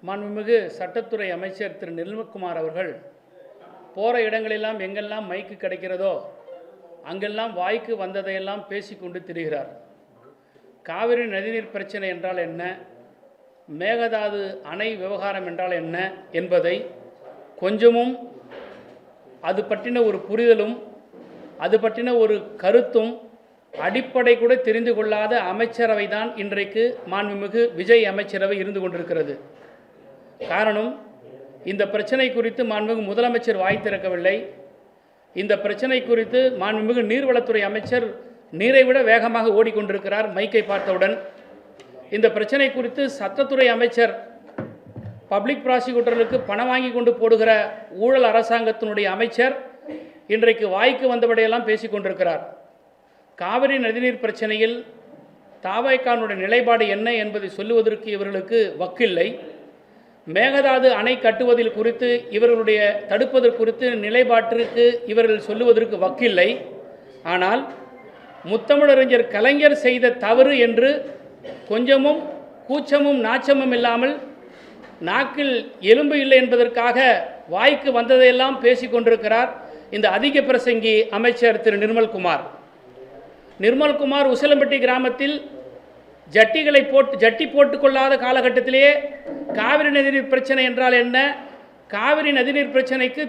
மாண்புமிகு சட்டத்துறை அமைச்சர் திரு நிர்மல்குமார் அவர்கள் போகிற இடங்களெல்லாம் எங்கெல்லாம் மைக்கு கிடைக்கிறதோ அங்கெல்லாம் வாய்க்கு வந்ததையெல்லாம் பேசிக்கொண்டு திரிகிறார். காவிரி நதிநீர் பிரச்சனை என்றால் என்ன, மேகதாது அணை விவகாரம் என்றால் என்ன என்பதை கொஞ்சமும் அது பற்றின ஒரு புரிதலும் அது பற்றின ஒரு கருத்தும் அடிப்படை கூட தெரிந்து கொள்ளாத அமைச்சரவை தான் இன்றைக்கு மாண்புமிகு விஜய் அமைச்சரவை இருந்து கொண்டிருக்கிறது. காரணம், இந்த பிரச்சனை குறித்து மாண்புமிகு முதலமைச்சர் வாய் திறக்கவில்லை. இந்த பிரச்சனை குறித்து மாண்புமிகு நீர்வளத்துறை அமைச்சர் நீரை விட வேகமாக ஓடிக்கொண்டிருக்கிறார் மைக்கை பார்த்தவுடன். இந்த பிரச்சனை குறித்து சட்டத்துறை அமைச்சர் பப்ளிக் ப்ராசிக்யூட்டர்களுக்கு பணம் வாங்கி கொண்டு போடுகிற ஊழல் அரசாங்கத்தினுடைய அமைச்சர் இன்றைக்கு வாய்க்கு வந்தபடியெல்லாம் பேசிக்கொண்டிருக்கிறார். காவிரி நதிநீர் பிரச்சனையில் தாவேகானுடைய நிலைப்பாடு என்ன என்பதை சொல்லுவதற்கு இவர்களுக்கு வக்கில்லை. மேகதாது அணை கட்டுவதில் குறித்து இவர்களுடைய தடுப்பதற்கு குறித்து நிலைப்பாட்டிற்கு இவர்கள் சொல்லுவதற்கு வக்கில்லை. ஆனால் முத்தமிழறிஞர் கலைஞர் செய்த தவறு என்று கொஞ்சமும் கூச்சமும் நாச்சமும் இல்லாமல் நாக்கில் எலும்பு இல்லை என்பதற்காக வாய்க்கு வந்ததையெல்லாம் பேசிக்கொண்டிருக்கிறார் இந்த அதிக பிரசங்கி அமைச்சர் திரு நிர்மல்குமார் உசிலம்பட்டி கிராமத்தில் ஜட்டி போட்டுக்கொள்ளாத காலகட்டத்திலேயே காவிரி நதிநீர் பிரச்சனை என்றால் என்ன, காவிரி நதிநீர் பிரச்சனைக்கு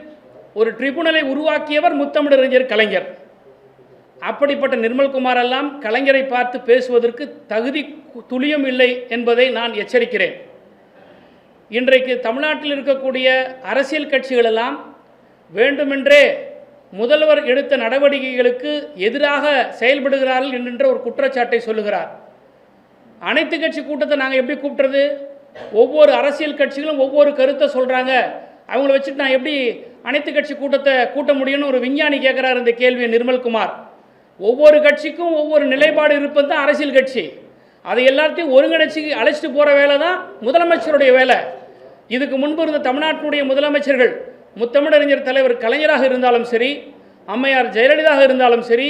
ஒரு ட்ரிபுனலை உருவாக்கியவர் முத்தமிழறிஞர் கலைஞர். அப்படிப்பட்ட நிர்மல்குமார் எல்லாம் கலைஞரை பார்த்து பேசுவதற்கு தகுதி துளியும் இல்லை என்பதை நான் எச்சரிக்கிறேன். இன்றைக்கு தமிழ்நாட்டில் இருக்கக்கூடிய அரசியல் கட்சிகளெல்லாம் வேண்டுமென்றே முதல்வர் எடுத்த நடவடிக்கைகளுக்கு எதிராக செயல்படுகிறார்கள் என்கின்ற ஒரு குற்றச்சாட்டை சொல்லுகிறார். அனைத்து கட்சி கூட்டத்தை நாங்கள் எப்படி கூப்பிட்றது? ஒவ்வொரு அரசியல் கட்சிகளும் ஒவ்வொரு கருத்தை சொல்கிறாங்க, அவங்கள வச்சுட்டு நான் எப்படி அனைத்து கட்சி கூட்டத்தை கூட்ட முடியும்னு ஒரு விஞ்ஞானி கேட்குறார் இந்த கேள்வியை நிர்மல்குமார். ஒவ்வொரு கட்சிக்கும் ஒவ்வொரு நிலைப்பாடு இருப்பது தான் அரசியல் கட்சி. அதை எல்லாத்தையும் ஒருங்கிணைச்சி அழைச்சிட்டு போகிற வேலை தான் முதலமைச்சருடைய வேலை. இதுக்கு முன்பு இருந்த தமிழ்நாட்டினுடைய முதலமைச்சர்கள் முத்தமிழறிஞர் தலைவர் கலைஞராக இருந்தாலும் சரி, அம்மையார் ஜெயலலிதாக இருந்தாலும் சரி,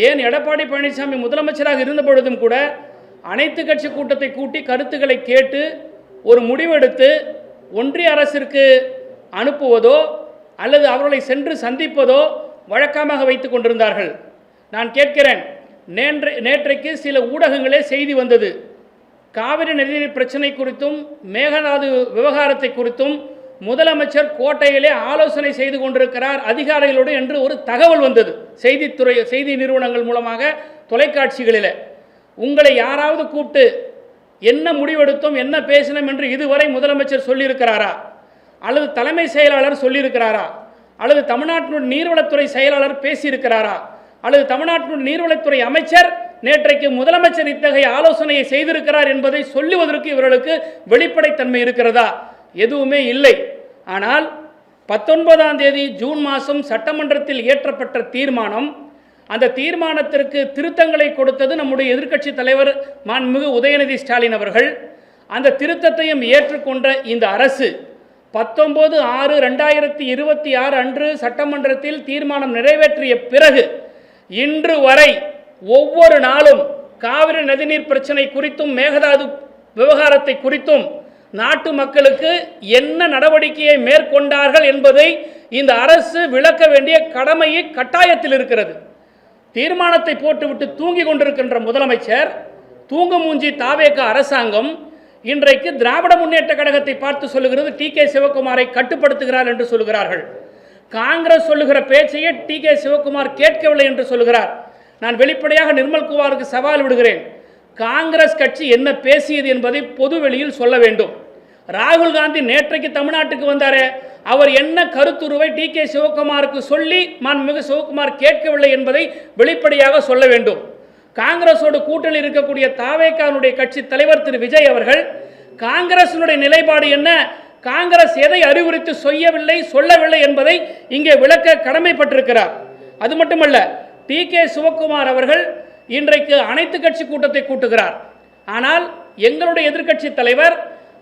ஏன் எடப்பாடி பழனிசாமி முதலமைச்சராக இருந்த பொழுதும் கூட அனைத்து கட்சி கூட்டத்தை கூட்டி கருத்துக்களை கேட்டு ஒரு முடிவெடுத்து ஒன்றிய அரசிற்கு அனுப்புவதோ அல்லது அவர்களை சென்று சந்திப்பதோ வழக்கமாக வைத்து கொண்டிருந்தார்கள். நான் கேட்கிறேன், நேற்றைக்கு சில ஊடகங்களே செய்தி வந்தது, காவிரி நதிநீர் பிரச்சனை குறித்தும் மேகதாது விவகாரத்தை குறித்தும் முதலமைச்சர் கோட்டையிலே ஆலோசனை செய்து கொண்டிருக்கிறார் அதிகாரிகளோடு என்று ஒரு தகவல் வந்தது செய்தி நிறுவனங்கள் மூலமாக தொலைக்காட்சிகளில். உங்களை யாராவது கூப்பிட்டு என்ன முடிவெடுத்தோம் என்ன பேசினோம் என்று இதுவரை முதலமைச்சர் சொல்லியிருக்கிறாரா, அல்லது தலைமை செயலாளர் சொல்லியிருக்கிறாரா, அல்லது தமிழ்நாட்டினுடைய நீர்வளத்துறை செயலாளர் பேசியிருக்கிறாரா, அல்லது தமிழ்நாட்டினுடைய நீர்வளத்துறை அமைச்சர் நேற்றைக்கு முதலமைச்சர் இத்தகைய ஆலோசனையை செய்திருக்கிறார் என்பதை சொல்லுவதற்கு இவர்களுக்கு வெளிப்படைத்தன்மை இருக்கிறதா? எதுவுமே இல்லை. ஆனால் 19ஆம் தேதி ஜூன் மாதம் சட்டமன்றத்தில் இயற்றப்பட்ட தீர்மானம், அந்த தீர்மானத்திற்கு திருத்தங்களை கொடுத்தது நம்முடைய எதிர்க்கட்சி தலைவர் மாண்புமிகு உதயநிதி ஸ்டாலின் அவர்கள். அந்த திருத்தத்தையும் ஏற்றுக்கொண்ட இந்த அரசு 19/6/2026 அன்று சட்டமன்றத்தில் தீர்மானம் நிறைவேற்றிய பிறகு இன்று வரை ஒவ்வொரு நாளும் காவிரி நதிநீர் பிரச்சனை குறித்தும் மேகதாது விவகாரத்தை குறித்தும் நாட்டு மக்களுக்கு என்ன நடவடிக்கையை மேற்கொண்டார்கள் என்பதை இந்த அரசு விளக்க வேண்டிய கடமையை கட்டாயத்தில் இருக்கிறது. தீர்மானத்தை போட்டுவிட்டு தூங்கி கொண்டிருக்கின்ற முதலமைச்சர், தூங்கு மூஞ்சி தாவேகா அரசாங்கம் இன்றைக்கு திராவிட முன்னேற்ற கழகத்தை பார்த்து சொல்லுகிறது டி.கே. சிவக்குமாரை கட்டுப்படுத்துகிறார் என்று சொல்லுகிறார்கள். காங்கிரஸ் சொல்லுகிற பேச்சையே டி.கே. சிவக்குமார் கேட்கவில்லை என்று சொல்லுகிறார். நான் வெளிப்படையாக நிர்மல்குமாருக்கு சவால் விடுகிறேன், காங்கிரஸ் கட்சி என்ன பேசியது என்பதை பொது வெளியில் சொல்ல வேண்டும். ராகுல் காந்தி நேற்றைக்கு தமிழ்நாட்டுக்கு வந்தாரே, அவர் என்ன கருத்துருவை டி.கே. சிவக்குமாருக்கு சொல்லி மாண்புமிகு சிவக்குமார் கேட்கவில்லை என்பதை வெளிப்படையாக சொல்ல வேண்டும். காங்கிரஸோடு கூட்டணி இருக்கக்கூடிய தாவேகானுடைய கட்சி தலைவர் திரு விஜய் அவர்கள் காங்கிரசினுடைய நிலைப்பாடு என்ன, காங்கிரஸ் எதை அறிவுறுத்தி சொல்லவில்லை என்பதை இங்கே விளக்க கடமைப்பட்டிருக்கிறார். அது மட்டுமல்ல, டி.கே. சிவக்குமார் அவர்கள் இன்றைக்கு அனைத்து கட்சி கூட்டத்தை கூட்டுகிறார். ஆனால் எங்களுடைய எதிர்க்கட்சி தலைவர்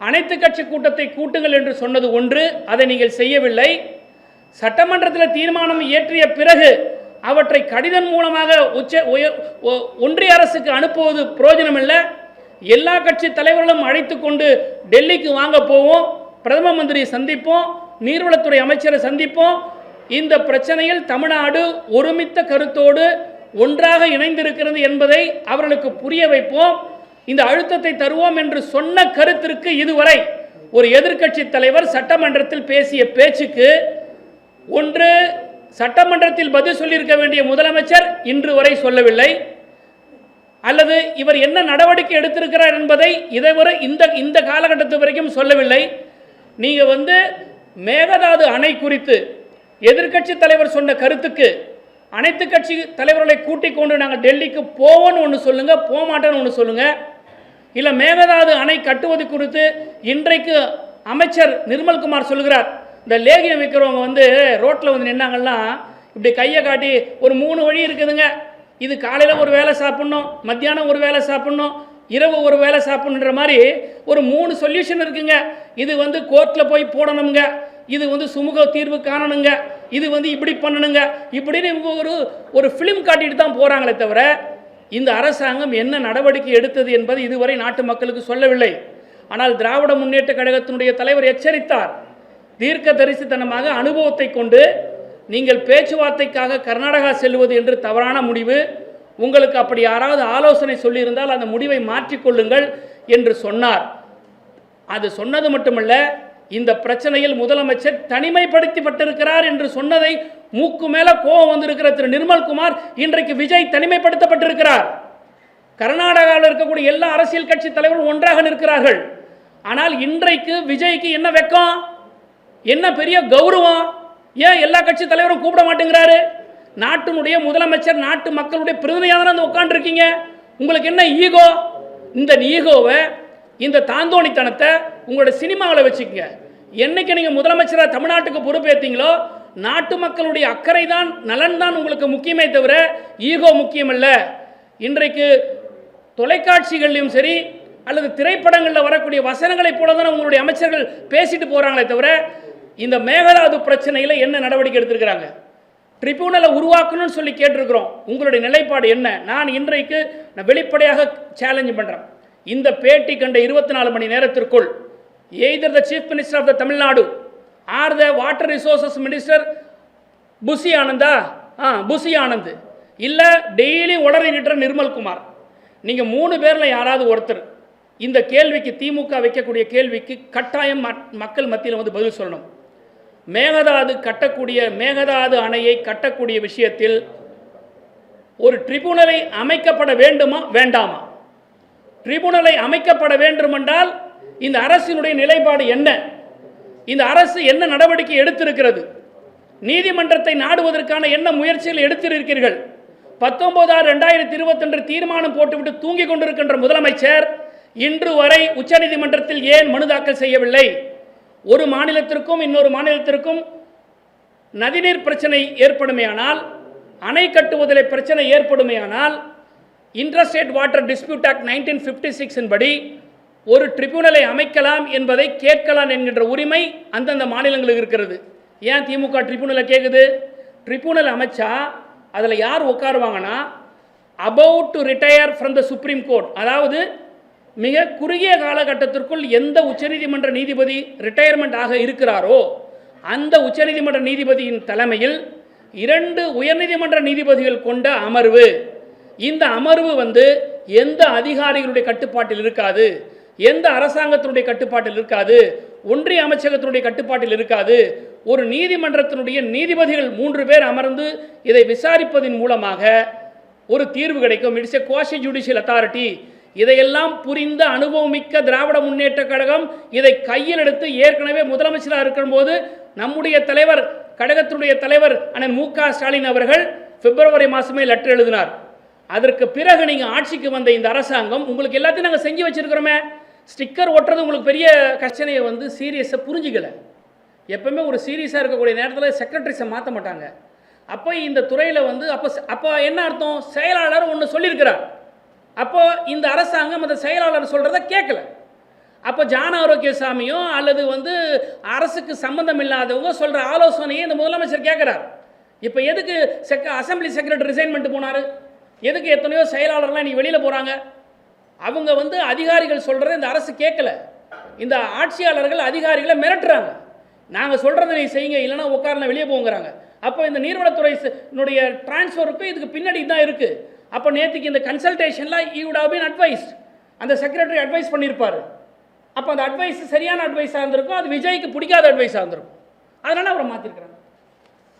அனைத்து கட்சி கூட்டத்தை கூட்டுங்கள் என்று சொன்னது ஒன்று, அதை நீங்கள் செய்யவில்லை. சட்டமன்றத்தில் தீர்மானம் இயற்றிய பிறகு அவற்றை கடிதம் மூலமாக ஒன்றிய அரசுக்கு அனுப்புவது பிரயோஜனம் இல்லை. எல்லா கட்சி தலைவர்களும் அழைத்து கொண்டு டெல்லிக்கு வாங்க போவோம், பிரதம மந்திரியை சந்திப்போம், நீர்வளத்துறை அமைச்சரை சந்திப்போம். இந்த பிரச்சனையில் தமிழ்நாடு ஒருமித்த கருத்தோடு ஒன்றாக இணைந்திருக்கிறது என்பதை அவர்களுக்கு புரிய வைப்போம், இந்த அழுத்தத்தை தருவோம் என்று சொன்ன கருத்திற்கு இதுவரை ஒரு எதிர்க்கட்சி தலைவர் சட்டமன்றத்தில் பேசிய பேச்சுக்கு ஒன்று சட்டமன்றத்தில் பதில் சொல்லியிருக்க வேண்டிய முதலமைச்சர் இன்று வரை சொல்லவில்லை, அல்லது இவர் என்ன நடவடிக்கை எடுத்திருக்கிறார் என்பதை இதுவரை இந்த காலகட்டத்து வரைக்கும் சொல்லவில்லை. நீங்கள் மேகதாது அணை குறித்து எதிர்க்கட்சி தலைவர் சொன்ன கருத்துக்கு அனைத்து கட்சி தலைவர்களை கூட்டிக் கொண்டு நாங்கள் டெல்லிக்கு போவோன்னு ஒன்று சொல்லுங்கள், போக மாட்டேன்னு ஒன்று சொல்லுங்கள். இல்லை மேகதாது அணை கட்டுவது குறித்து இன்றைக்கு அமைச்சர் நிர்மல்குமார் சொல்கிறார், இந்த லேகியம் விற்கிறவங்க ரோட்டில் நின்னாங்கன்னா இப்படி கையை காட்டி ஒரு 3 வழி இருக்குதுங்க, இது காலையில் ஒரு வேலை சாப்பிட்ணும், மத்தியானம் ஒரு வேலை சாப்பிட்ணும், இரவு ஒரு வேலை சாப்பிட்ணுன்ற மாதிரி ஒரு 3 சொல்யூஷன் இருக்குங்க. இது கோர்ட்டில் போய் போடணுங்க, இது சுமூக தீர்வு காணணுங்க, இது இப்படி பண்ணணுங்க, இப்படின்னு ஒரு ஃபிலிம் காட்டிட்டு தான் போகிறாங்களே தவிர இந்த அரசாங்கம் என்ன நடவடிக்கை எடுத்தது என்பது இதுவரை நாட்டு மக்களுக்கு சொல்லவில்லை. ஆனால் திராவிட முன்னேற்ற கழகத்தினுடைய தலைவர் எச்சரித்தார், தீர்க்க தரிசித்தனமாக அனுபவத்தை கொண்டு நீங்கள் பேச்சுவார்த்தைக்காக கர்நாடகா செல்வது என்று தவறான முடிவு, உங்களுக்கு அப்படி யாராவது ஆலோசனை சொல்லியிருந்தால் அந்த முடிவை மாற்றிக்கொள்ளுங்கள் என்று சொன்னார். அது சொன்னது மட்டுமல்ல, இந்த பிரச்சனையில் முதலமைச்சர் தனிமைப்படுத்தப்பட்டிருக்கிறார் என்று சொன்னதை மூக்கு மேல கோபம் வந்திருக்கிற திரு நிர்மல்குமார் இன்றைக்கு விஜய் தனிமைப்படுத்தப்பட்டிருக்கிறார். கர்நாடகாவில் இருக்கக்கூடிய எல்லா அரசியல் கட்சி தலைவர்கள் ஒன்றாக நிற்கிறார்கள். ஆனால் இன்றைக்கு விஜய்க்கு என்ன வெக்கம், என்ன பெரிய கௌரவம், ஏன் எல்லா கட்சி தலைவரும் கூப்பிட மாட்டேங்கிறாரு? நாட்டினுடைய முதலமைச்சர் நாட்டு மக்களுடைய பிரதிநிதியாக தான் உட்கார்ந்து இருக்கீங்க, உங்களுக்கு என்ன ஈகோ? இந்த ஈகோவை, இந்த தாந்தோணித்தனத்தை உங்களோட சினிமாவில் வச்சுக்கங்க. என்னைக்கு நீங்கள் முதலமைச்சராக தமிழ்நாட்டுக்கு பொறுப்பேற்றீங்களோ நாட்டு மக்களுடைய அக்கறை தான், நலன் தான் உங்களுக்கு முக்கியமே தவிர ஈகோ முக்கியமல்ல. இன்றைக்கு தொலைக்காட்சிகள்லையும் சரி அல்லது திரைப்படங்களில் வரக்கூடிய வசனங்களைப் போல தான் உங்களுடைய அமைச்சர்கள் பேசிட்டு போகிறாங்களே தவிர இந்த மேகதாது பிரச்சனையில் என்ன நடவடிக்கை எடுத்திருக்கிறாங்க? ட்ரிபியூனலை உருவாக்கணும்னு சொல்லி கேட்டிருக்கிறோம். உங்களுடைய நிலைப்பாடு என்ன? நான் இன்றைக்கு வெளிப்படையாக சேலஞ்ச் பண்ணுறேன், இந்த பேட்டி கண்ட 24 மணி நேரத்திற்குள் either the chief minister of the Tamil Nadu are the water resources minister Bussy Anand இல்லை டெய்லி உளறிக்கிட்ட நிர்மல்குமார், நீங்கள் 3 பேரில் யாராவது ஒருத்தர் இந்த கேள்விக்கு, திமுக வைக்கக்கூடிய கேள்விக்கு கட்டாயம் மக்கள் மத்தியில் பதில் சொல்லணும். மேகதாது அணையை கட்டக்கூடிய விஷயத்தில் ஒரு ட்ரிபியூனலை அமைக்கப்பட வேண்டுமா வேண்டாமா? ட்ரிபியூனலை அமைக்கப்பட வேண்டுமென்றால் இந்த அரசினுடைய நிலைப்பாடு என்ன? இந்த அரசு என்ன நடவடிக்கை எடுத்திருக்கிறது? நீதிமன்றத்தை நாடுவதற்கான என்ன முயற்சிகள் எடுத்திருக்கிறீர்கள்? 19/6/2022 தீர்மானம் போட்டுவிட்டு தூங்கிக் கொண்டிருக்கின்ற முதலமைச்சர் இன்று வரை உச்சநீதிமன்றத்தில் ஏன் மனு தாக்கல் செய்யவில்லை? ஒரு மாநிலத்திற்கும் இன்னொரு மாநிலத்திற்கும் நதிநீர் பிரச்சனை ஏற்படுமேயானால், அணை கட்டுவதில் பிரச்சனை ஏற்படுமேயானால் இன்டர்ஸ்டேட் வாட்டர் டிஸ்பியூட் ஆக்ட் 1956 படி ஒரு ட்ரிபியூனலை அமைக்கலாம் என்பதை கேட்கலாம் என்கின்ற உரிமை அந்தந்த மாநிலங்களுக்கு இருக்கிறது. ஏன் திமுக ட்ரிபியூனலை கேட்குது? ட்ரிபியூனல் அமைச்சா அதில் யார் உட்காருவாங்கன்னா, about to retire from the supreme court, அதாவது மிக குறுகிய காலகட்டத்திற்குள் எந்த உச்சநீதிமன்ற நீதிபதி ரிட்டையர்மெண்ட் ஆக இருக்கிறாரோ அந்த உச்சநீதிமன்ற நீதிபதியின் தலைமையில் 2 உயர்நீதிமன்ற நீதிபதிகள் கொண்ட அமர்வு. இந்த அமர்வு எந்த அதிகாரிகளுடைய கட்டுப்பாட்டில் இருக்காது, எந்த அரசாங்கத்தினுடைய கட்டுப்பாட்டில் இருக்காது, ஒன்றிய அமைச்சகத்தினுடைய கட்டுப்பாட்டில் இருக்காது. ஒரு நீதிமன்றத்தினுடைய நீதிபதிகள் 3 பேர் அமர்ந்து இதை விசாரிப்பதன் மூலமாக ஒரு தீர்வு கிடைக்கும். It's a quasi judicial authority. இதையெல்லாம் புரிந்த அனுபவமிக்க திராவிட முன்னேற்ற கழகம் இதை கையில் எடுத்து ஏற்கனவே முதலமைச்சராக இருக்கும்போது நம்முடைய தலைவர், கழகத்தினுடைய தலைவர் அண்ணன் மு க ஸ்டாலின் அவர்கள் பிப்ரவரி மாதமே லெட்டர் எழுதினார். அதற்கு பிறகு நீங்கள் ஆட்சிக்கு வந்த இந்த அரசாங்கம் உங்களுக்கு எல்லாத்தையும் நாங்கள் செஞ்சு வச்சுருக்கிறோமே. ஸ்டிக்கர் ஒட்டுறது உங்களுக்கு பெரிய கஷ்டனையை சீரியஸை புரிஞ்சிக்கலை. எப்பவுமே ஒரு சீரியஸாக இருக்கக்கூடிய நேரத்தில் செக்ரட்டரிஸை மாற்ற மாட்டாங்க. அப்போ இந்த துறையில் அப்போ என்ன அர்த்தம்? செயலாளர் ஒன்று சொல்லியிருக்கிறார், அப்போ இந்த அரசாங்கம் அந்த செயலாளர் சொல்கிறத கேட்கல. அப்போ ஜான ஆரோக்கியசாமியோ அல்லது அரசுக்கு சம்பந்தம் இல்லாதவங்க சொல்கிற ஆலோசனையை இந்த முதலமைச்சர் கேட்குறார். இப்போ எதுக்கு அசம்பிளி செக்ரட்டரி ரிசைன் பண்ணிட்டு போனார்? எதுக்கு எத்தனையோ செயலாளர்லாம் நீ வெளியில் போகிறாங்க? அவங்க அதிகாரிகள் சொல்கிறத இந்த அரசு கேட்கல. இந்த ஆட்சியாளர்கள் அதிகாரிகளை மிரட்டுறாங்க. நாங்கள் சொல்கிறத நீ செய்யுங்க, இல்லைன்னா உட்காரல வெளியே போங்கிறாங்க. அப்போ இந்த நீர்வளத்துறையினுடைய டிரான்ஸ்ஃபருக்கு இதுக்கு பின்னாடி தான் இருக்குது. அப்போ நேற்றுக்கு இந்த கன்சல்டேஷனில் you would have been advised, அந்த செக்ரட்டரி அட்வைஸ் பண்ணியிருப்பார். அப்போ அந்த அட்வைஸ் சரியான அட்வைஸாக இருந்திருக்கும், அது விஜய்க்கு பிடிக்காத அட்வைஸாக இருந்திருக்கும். அதனால் அவரை மாற்றிருக்கிறாங்க.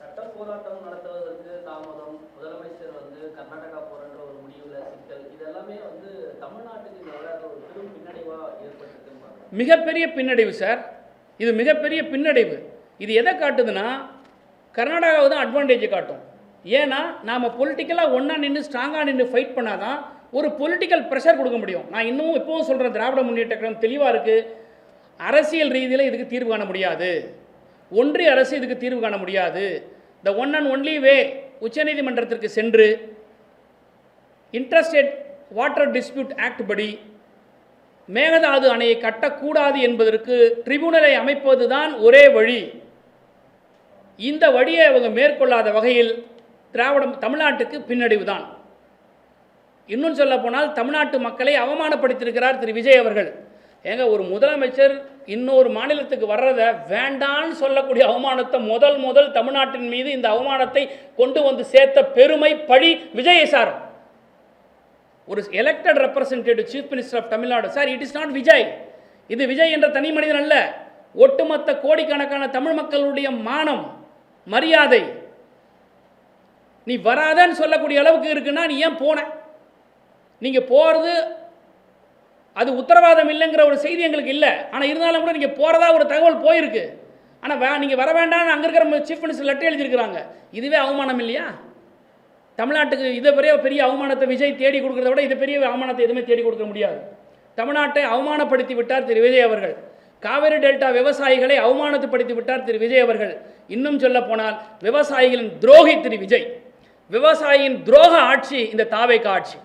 சட்ட போராட்டம் நடத்துவதற்கு தாமதம், முதலமைச்சர் கர்நாடகா போகிற ஒரு முடிவில் சிக்கல், இதெல்லாமே தமிழ்நாட்டுக்கு இந்த விளையாட்டு ஒரு பெரும் பின்னடைவாக ஏற்பட்டிருக்கு. மிகப்பெரிய பின்னடைவு சார், இது மிகப்பெரிய பின்னடைவு. இது எதை காட்டுதுன்னா கர்நாடகாவை தான் அட்வான்டேஜை காட்டும். ஏன்னா நாம் பொலிட்டிக்கலாக ஒன்றா நின்று ஸ்ட்ராங்காக நின்று ஃபைட் பண்ணால் தான் ஒரு பொலிட்டிக்கல் ப்ரெஷர் கொடுக்க முடியும். நான் இன்னமும் இப்போவும் சொல்கிறேன், திராவிட முன்னேற்ற கழகம் தெளிவாக இருக்குது. அரசியல் ரீதியில் இதுக்கு தீர்வு காண முடியாது, ஒன்றிய அரசு இதுக்கு தீர்வு காண முடியாது. The one and only way உச்சநீதிமன்றத்திற்கு சென்று இன்டர்ஸ்டேட் வாட்டர் டிஸ்பியூட் ஆக்ட் படி மேகதாது அணையை கட்டக்கூடாது என்பதற்கு ட்ரிபியூனலை அமைப்பது தான் ஒரே வழி. இந்த வழியை அவங்க மேற்கொள்ளாத வகையில் தமிழ்நாட்டுக்கு பின்னடைவு தான். இன்னும் சொல்ல போனால் தமிழ்நாட்டு மக்களை அவமானப்படுத்தியிருக்கிறார் திரு விஜய் அவர்கள். ஏங்க, ஒரு முதலமைச்சர் இன்னொரு மாநிலத்துக்கு வர்றதை வேண்டான்னு சொல்லக்கூடிய அவமானத்தை முதல் தமிழ்நாட்டின் மீது இந்த அவமானத்தை கொண்டு வந்து சேர்த்த பெருமை பழி விஜயை சார். ஒரு elected representative chief minister of Tamil Nadu sir, it is not Vijay. இது விஜய் என்ற தனி மனிதன் அல்ல, ஒட்டுமொத்த கோடிக்கணக்கான தமிழ் மக்களுடைய மானம் மரியாதை. நீ வராதன்னு சொல்லக்கூடிய அளவுக்கு இருக்குன்னா நீ ஏன் போன? நீங்கள் போகிறது அது உத்தரவாதம் இல்லைங்கிற ஒரு செய்தி எங்களுக்கு இல்லை. ஆனால் இருந்தாலும் கூட நீங்கள் போகிறதா ஒரு தகவல் போயிருக்கு. ஆனால் நீங்கள் வர வேண்டாம்னு அங்கே இருக்கிற சீஃப் மினிஸ்டர் லெட்டர் எழுதியிருக்கிறாங்க. இதுவே அவமானம் இல்லையா? தமிழ்நாட்டுக்கு இதை பெரிய அவமானத்தை விஜய் தேடி கொடுக்குறத விட இதை பெரிய அவமானத்தை எதுவுமே தேடி கொடுக்க முடியாது. தமிழ்நாட்டை அவமானப்படுத்தி விட்டார் திரு விஜய் அவர்கள். காவிரி டெல்டா விவசாயிகளை அவமானப்படுத்தி விட்டார் திரு விஜய் அவர்கள். இன்னும் சொல்ல போனால் விவசாயிகளின் துரோகி திரு விஜய். விவசாயியின் துரோக ஆட்சி இந்த தாவேகா ஆட்சி.